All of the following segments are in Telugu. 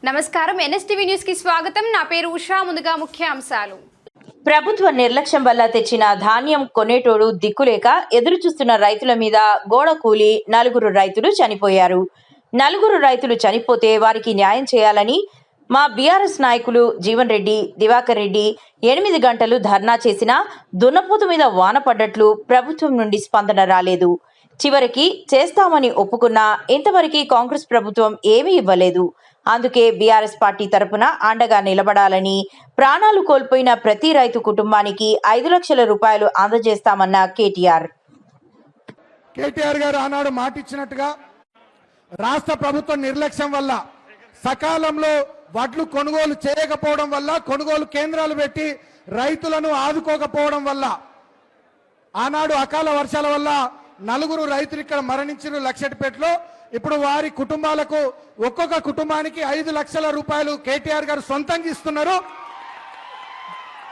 నమస్కారం ఎన్ఎస్టీవీ న్యూస్ కి స్వాగతం. నా పేరు ఉషా. ముందుగా ముఖ్యాంశాలు. ప్రభుత్వ నిర్లక్ష్యం వల్ల తెచ్చిన ధాన్యం కొనేటోడు దిక్కులేక ఎదురు చూస్తున్న రైతుల మీద గోడ కూలి 4 రైతులు చనిపోయారు. 4 రైతులు చనిపోతే వారికి న్యాయం చేయాలని మా బీఆర్ఎస్ నాయకులు జీవన్ రెడ్డి, దివాకర్ రెడ్డి 8 గంటలు ధర్నా చేసినా దున్నపోతు మీద వాన పడ్డట్లు ప్రభుత్వం నుండి స్పందన రాలేదు. చివరికి చేస్తామని ఒప్పుకున్నా ఇంతవరకు కాంగ్రెస్ ప్రభుత్వం ఏమీ ఇవ్వలేదు. అందుకే బీఆర్ఎస్ పార్టీ తరపున అండగా నిలబడాలని ప్రాణాలు కోల్పోయిన ప్రతి రైతు కుటుంబానికి 5 లక్షల రూపాయలు అందజేస్తామన్న కేటీఆర్ గారు ఆనాడు మాటిచ్చినట్టుగా రాష్ట్ర ప్రభుత్వ నిర్లక్ష్యం వల్ల సకాలంలో వడ్లు కొనుగోలు చేయకపోవడం వల్ల, కొనుగోలు కేంద్రాలు పెట్టి రైతులను ఆదుకోకపోవడం వల్ల, ఆనాడు అకాల వర్షాల వల్ల 4 రైతులు ఇక్కడ మరణించిన లక్షటిపేటలో. ఇప్పుడు వారి కుటుంబాలకు ఒక్కొక్క కుటుంబానికి 5 లక్షల రూపాయలు కేటీఆర్ గారు సొంతంగా ఇస్తున్నారు.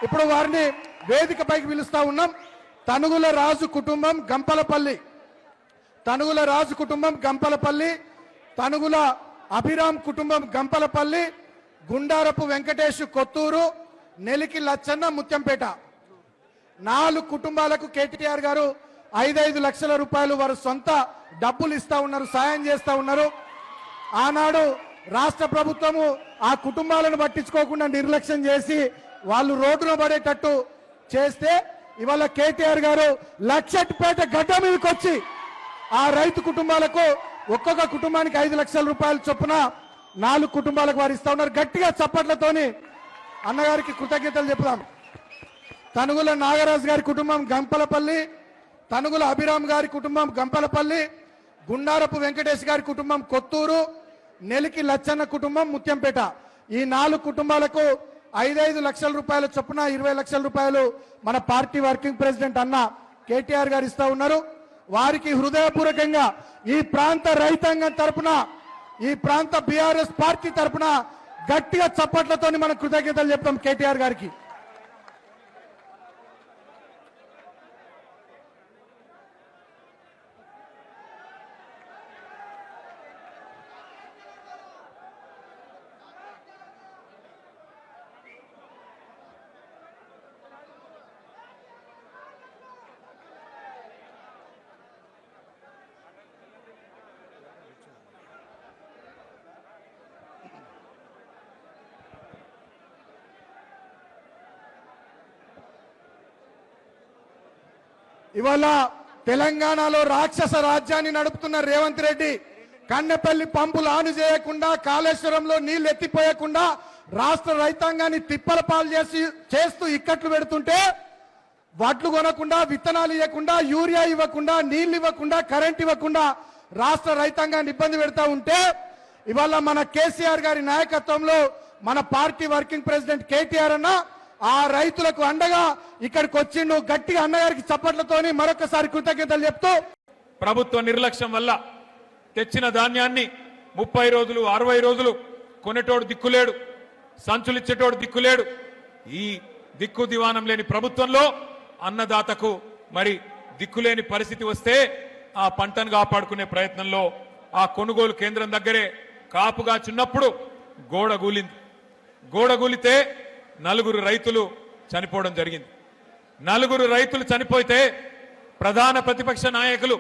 ఇప్పుడు వారిని వేదికపైకి పిలుస్తా ఉన్నాం. తనుగుల రాజు కుటుంబం గంపలపల్లి, తనుగుల రాజు కుటుంబం గంపలపల్లి, తనుగుల అభిరామ్ కుటుంబం గంపలపల్లి, గుండారపు వెంకటేష్ కొత్తూరు, నెలికి లచ్చన్న ముత్యంపేట. 4 కుటుంబాలకు కేటీఆర్ గారు 5 లక్షల రూపాయలు వారు సొంత డబ్బులు ఇస్తా ఉన్నారు, సాయం చేస్తా ఉన్నారు. ఆనాడు రాష్ట్ర ప్రభుత్వము ఆ కుటుంబాలను పట్టించుకోకుండా నిర్లక్ష్యం చేసి వాళ్ళు రోడ్డున పడేటట్టు చేస్తే ఇవాళ కేటీఆర్ గారు లక్షటిపేట గడ్డ మీదకి వచ్చి ఆ రైతు కుటుంబాలకు ఒక్కొక్క కుటుంబానికి 5 లక్షల రూపాయలు చొప్పున 4 కుటుంబాలకు వారు ఇస్తా ఉన్నారు. గట్టిగా చప్పట్లతోని అన్నగారికి కృతజ్ఞతలు చెప్తాం. తనుగుల నాగరాజు గారి కుటుంబం గంపలపల్లి, తనుగుల అభిరామ్ గారి కుటుంబం గంపలపల్లి, గుండారపు వెంకటేష్ గారి కుటుంబం కొత్తూరు, నెలికి లచ్చన్న కుటుంబం ముత్యంపేట. ఈ 4 కుటుంబాలకు 5 లక్షల రూపాయల చొప్పున 20 లక్షల రూపాయలు మన పార్టీ వర్కింగ్ ప్రెసిడెంట్ అన్న కేటీఆర్ గారు ఇస్తా ఉన్నారు. వారికి హృదయపూర్వకంగా ఈ ప్రాంత రైతాంగం తరపున, ఈ ప్రాంత బీఆర్ఎస్ పార్టీ తరపున గట్టిగా చప్పట్లతో మనం కృతజ్ఞతలు చెప్తాం కేటీఆర్ గారికి. ఇవాళ తెలంగాణలో రాక్షస రాజ్యాన్ని నడుపుతున్న రేవంత్ రెడ్డి కన్నెపల్లి పంపులు ఆను చేయకుండా, కాళేశ్వరంలో నీళ్లు ఎత్తిపోయకుండా రాష్ట్ర రైతాంగాన్ని తిప్పల పాలు చేస్తూ ఇక్కట్లు పెడుతుంటే, వడ్లు కొనకుండా, విత్తనాలు ఇవ్వకుండా, యూరియా ఇవ్వకుండా, నీళ్లు ఇవ్వకుండా, కరెంట్ ఇవ్వకుండా రాష్ట్ర రైతాంగాన్ని ఇబ్బంది పెడతా ఉంటే, ఇవాళ మన కేసీఆర్ గారి నాయకత్వంలో మన పార్టీ వర్కింగ్ ప్రెసిడెంట్ కేటీఆర్ అన్న ఆ రైతులకు అండగా ఇక్కడికి వచ్చిండు. గట్టిగా అన్నగారికి చప్పట్లతోని మరొకసారి కృతజ్ఞతలు చెప్తూ, ప్రభుత్వ నిర్లక్ష్యం వల్ల తెచ్చిన ధాన్యాన్ని 30 రోజులు 60 రోజులు కొనేటోడు దిక్కులేడు, సంచులిచ్చేటోడు దిక్కులేడు. ఈ దిక్కు దివానం లేని ప్రభుత్వంలో అన్నదాతకు మరి దిక్కులేని పరిస్థితి వస్తే ఆ పంటను కాపాడుకునే ప్రయత్నంలో ఆ కొనుగోలు కేంద్రం దగ్గరే కాపుగా చిన్నప్పుడు గోడ కూలింది. గోడ కూలితే 4 రైతులు చనిపోవడం జరిగింది. 4 రైతులు చనిపోతే ప్రధాన ప్రతిపక్ష నాయకులు,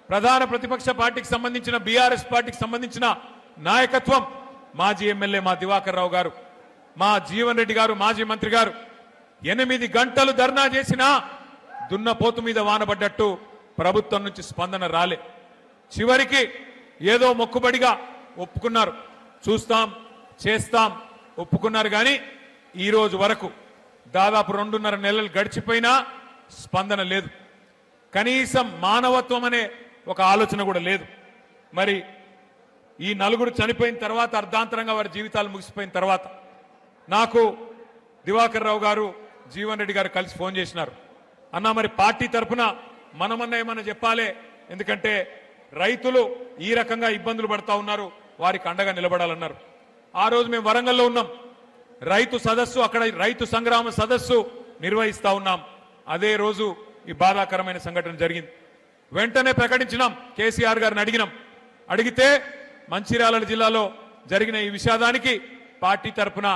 ప్రధాన ప్రతిపక్ష పార్టీకి సంబంధించిన బీఆర్ఎస్ పార్టీకి సంబంధించిన నాయకత్వం, మాజీ ఎమ్మెల్యే మా దివాకర్ రావు గారు, మా జీవన్ రెడ్డి గారు, మాజీ మంత్రి గారు 8 గంటలు ధర్నా చేసినా దున్నపోతు మీద వానబడ్డట్టు ప్రభుత్వం నుంచి స్పందన రాలే. చివరికి ఏదో మొక్కుబడిగా ఒప్పుకున్నారు, చూస్తాం చేస్తాం ఒప్పుకున్నారు. కానీ ఈ రోజు వరకు దాదాపు 2.5 నెలలు గడిచిపోయినా స్పందన లేదు. కనీసం మానవత్వం అనే ఒక ఆలోచన కూడా లేదు. మరి ఈ 4 చనిపోయిన తర్వాత, అర్ధాంతరంగా వారి జీవితాలు ముగిసిపోయిన తర్వాత నాకు దివాకర్ రావు గారు, జీవన్ రెడ్డి గారు కలిసి ఫోన్ చేసినారు. అన్నా మరి పార్టీ తరఫున మనమన్నా ఏమన్నా చెప్పాలి, ఎందుకంటే రైతులు ఈ రకంగా ఇబ్బందులు పడతా ఉన్నారు, వారికి అండగా నిలబడాలన్నారు. ఆ రోజు మేము వరంగల్లో ఉన్నాం, రైతు సదస్సు, అక్కడ రైతు సంగ్రామ సదస్సు నిర్వహిస్తా ఉన్నాం. అదే రోజు ఈ బాధాకరమైన సంఘటన జరిగింది. వెంటనే ప్రకటించినాం, కేసీఆర్ గారిని అడిగినాం. అడిగితే మంచిర్యాల జిల్లాలో జరిగిన ఈ విషాదానికి పార్టీ తరఫున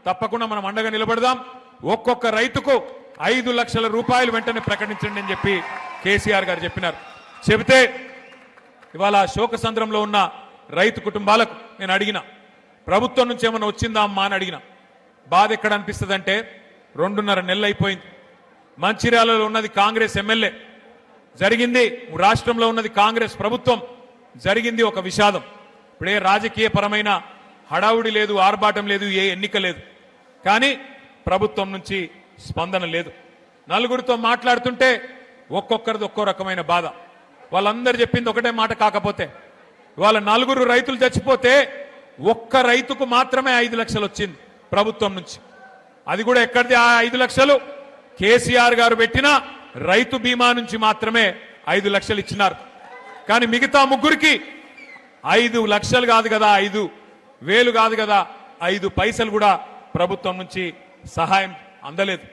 తప్పకుండా మనం అండగా నిలబడదాం. ఒక్కొక్క రైతుకు 5 లక్షల రూపాయలు వెంటనే ప్రకటించండి అని చెప్పి కేసీఆర్ గారు చెప్పినారు. చెబితే ఇవాళ శోకసంద్రంలో ఉన్న రైతు కుటుంబాలకు నేను అడిగిన, ప్రభుత్వం నుంచి ఏమైనా వచ్చిందా అమ్మా అని అడిగిన. బాధ ఎక్కడ అనిపిస్తుంది అంటే 2.5 నెలలు అయిపోయింది. మంచిర్యాలలో ఉన్నది కాంగ్రెస్ ఎమ్మెల్యే, జరిగింది రాష్ట్రంలో ఉన్నది కాంగ్రెస్ ప్రభుత్వం, జరిగింది ఒక విషాదం. ఇప్పుడే రాజకీయ పరమైన హడావుడి లేదు, ఆర్భాటం లేదు, ఏ ఎన్నిక లేదు, కానీ ప్రభుత్వం నుంచి స్పందన లేదు. నలుగురితో మాట్లాడుతుంటే ఒక్కొక్కరిది ఒక్కో రకమైన బాధ. వాళ్ళందరూ చెప్పింది ఒకటే మాట. కాకపోతే వాళ్ళ 4 రైతులు చచ్చిపోతే ఒక్క రైతుకు మాత్రమే 5 లక్షలు వచ్చింది ప్రభుత్వం నుంచి. అది కూడా ఎక్కడిది ఆ 5 లక్షలు? కేసీఆర్ గారు పెట్టిన రైతు బీమా నుంచి మాత్రమే 5 లక్షలు ఇచ్చినారు. కానీ మిగతా ముగ్గురికి 5 లక్షలు కాదు కదా, 5,000 కాదు కదా, 5 పైసలు కూడా ప్రభుత్వం నుంచి సహాయం అందలేదు.